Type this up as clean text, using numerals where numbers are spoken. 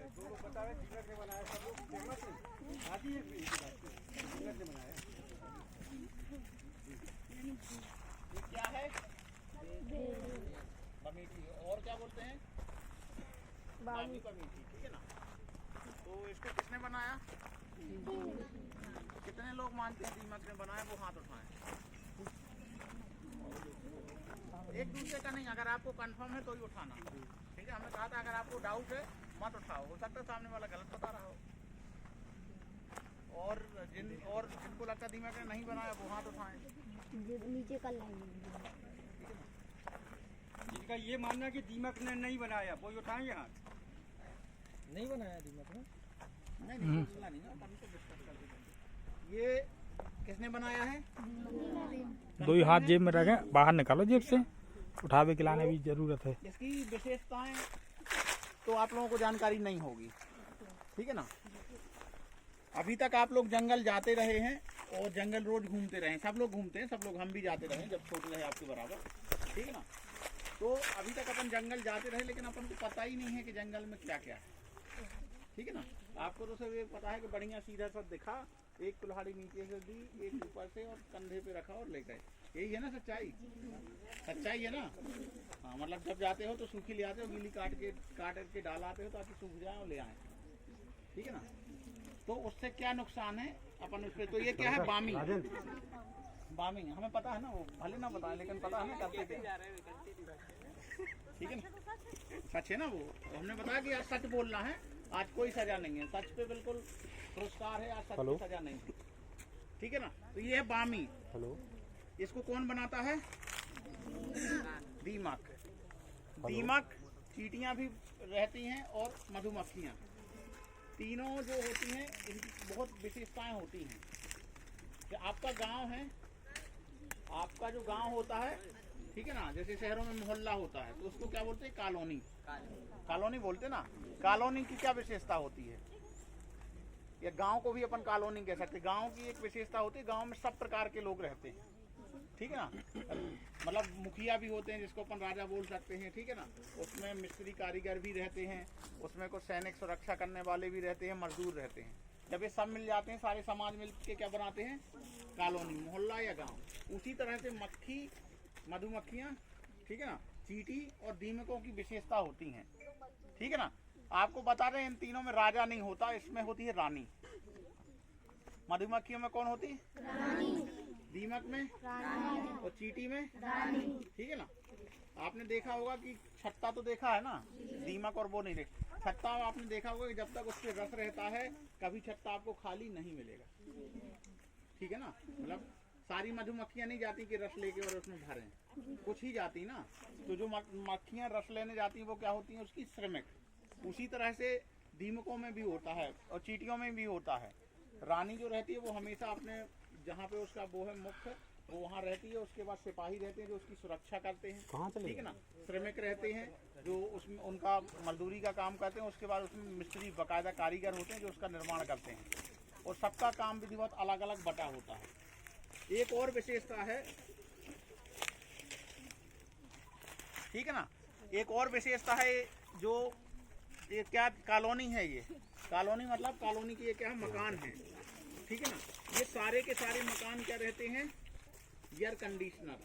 जो लोग बता रहे दीमक ने बनाया, सब लोग सहमत हैं। आती है इनकी बात से, दीमक ने बनाया। ये क्या है? बमीठी। और क्या बोलते हैं? बामी बमीठी, ठीक है ना। तो इसको किसने बनाया? कितने लोग मानते हैं दीमक ने बनाया? वो हाथ उठाएं। एक दूसरे का नहीं, अगर आपको कंफर्म है तो ही उठाना, ठीक है। हमने कहा था अगर आपको डाउट है मत उठाओ, हो सकता है सामने वाला गलत बता रहा हो। और जिनको लगता है दीमक ने नहीं बनाया वो हाथ उठाएं। नीचे का लाइन जिनका ये मानना है कि दीमक ने नहीं बनाया वो उठाएंगे हाथ। नहीं बनाया दीमक ने? नहीं बोलना नहीं, अपन तो डिस्कस कर देंगे। ये किसने बनाया है? दो ही हाथ जेब में रखें, बाहर निकालो जेब से, उठावे के लाने भी जरूरत है। इसकी विशेषताएं तो आप लोगों को जानकारी नहीं होगी, ठीक है ना। अभी तक आप लोग जंगल जाते रहे हैं और जंगल रोज घूमते रहे, सब लोग घूमते हैं, सब लोग, हम भी जाते रहे जब छोटे रहे आपके बराबर, ठीक है ना। तो अभी तक अपन जंगल जाते रहे लेकिन अपन को पता ही नहीं है कि जंगल में क्या क्या है, ठीक है ना। आपको तो सिर्फ ये पता है कि बढ़िया सीधा सा दिखा, एक कुल्हाड़ी नीचे से दी, एक ऊपर से, और कंधे पे रखा और ले गए। यही है ना सच्चाई? सच्चाई है ना। हाँ, मतलब जब जाते हो तो सूखी ले आते हो, गीली काट के डाल आते हो ताकि सूख जाए और ले आए, ठीक है ना। तो उससे क्या नुकसान है अपन उस पे, तो ये क्या है? बामी। बामी हमें पता है ना, वो भले ना पता है लेकिन पता है ना करते क्या, ठीक है ना। सच है ना वो, हमने बताया कि आज सच बोलना है, आज कोई सजा नहीं है, सच पे बिल्कुल पुरस्कार है, आज सच पे सजा नहीं है, ठीक है ना। तो ये है बामी। इसको कौन बनाता है? दीमक। दीमक, चींटियां भी रहती हैं और मधुमक्खियां, तीनों जो होती हैं इनकी बहुत विशेषताएं होती हैं। कि आपका गांव है, आपका जो गांव होता है, ठीक है ना, जैसे शहरों में मोहल्ला होता है तो उसको क्या बोलते हैं? कॉलोनी। कॉलोनी बोलते ना। कॉलोनी की क्या विशेषता होती है? या गांव को भी अपन कॉलोनी कह सकते हैं। गांव की एक विशेषता होती है, गांव में सब प्रकार के लोग रहते हैं, ठीक है ना। मतलब मुखिया भी होते हैं जिसको अपन राजा बोल सकते हैं, ठीक है ना। उसमें मिस्त्री कारीगर भी रहते हैं, उसमें कुछ सैनिक सुरक्षा करने वाले भी रहते हैं, मजदूर रहते हैं। जब ये सब मिल जाते हैं, सारे समाज मिल के क्या बनाते हैं? कॉलोनी, मोहल्ला या गांव। उसी तरह से मक्खी, मधुमक्खियाँ, ठीक है ना, चींटी और दीमकों की विशेषता होती हैं, ठीक है ना। आपको बता रहे हैं इन तीनों में राजा नहीं होता, इसमें होती है रानी। मधुमक्खियों में कौन होती है? रानी। दीमक में रानी। और चींटी में रानी, ठीक है ना। आपने देखा होगा कि छत्ता तो देखा है ना, दीमक और वो नहीं देखा। छत्ता आपने देखा होगा कि जब तक उसके रस रहता है कभी छत्ता आपको खाली नहीं मिलेगा, ठीक है ना। मतलब सारी मधुमक्खियां नहीं जाती कि रस लेके और उसमें भरें, कुछ ही जाती ना। तो जो मक्खियां रस लेने जाती हैं वो क्या होती हैं? उसकी श्रमिक। उसी तरह से दीमकों में भी होता है और चींटियों में भी होता है। रानी जो रहती है वो हमेशा अपने जहाँ पे उसका वो है मुख्य, वो वहाँ रहती है। उसके बाद सिपाही रहते हैं जो उसकी सुरक्षा करते हैं, ठीक है ना। श्रमिक रहते हैं जो उसमें उनका मजदूरी का काम करते हैं। उसके बाद उसमें मिस्त्री, बाकायदा कारीगर होते हैं जो उसका निर्माण करते हैं। और सबका काम विधिवत अलग अलग बटा होता है। एक और विशेषता है, ठीक है ना, एक और विशेषता है जो ये क्या कॉलोनी है, ये कॉलोनी मतलब कॉलोनी की ये क्या है? मकान है, ठीक है ना। ये सारे के सारे मकान क्या रहते हैं? Air conditioner,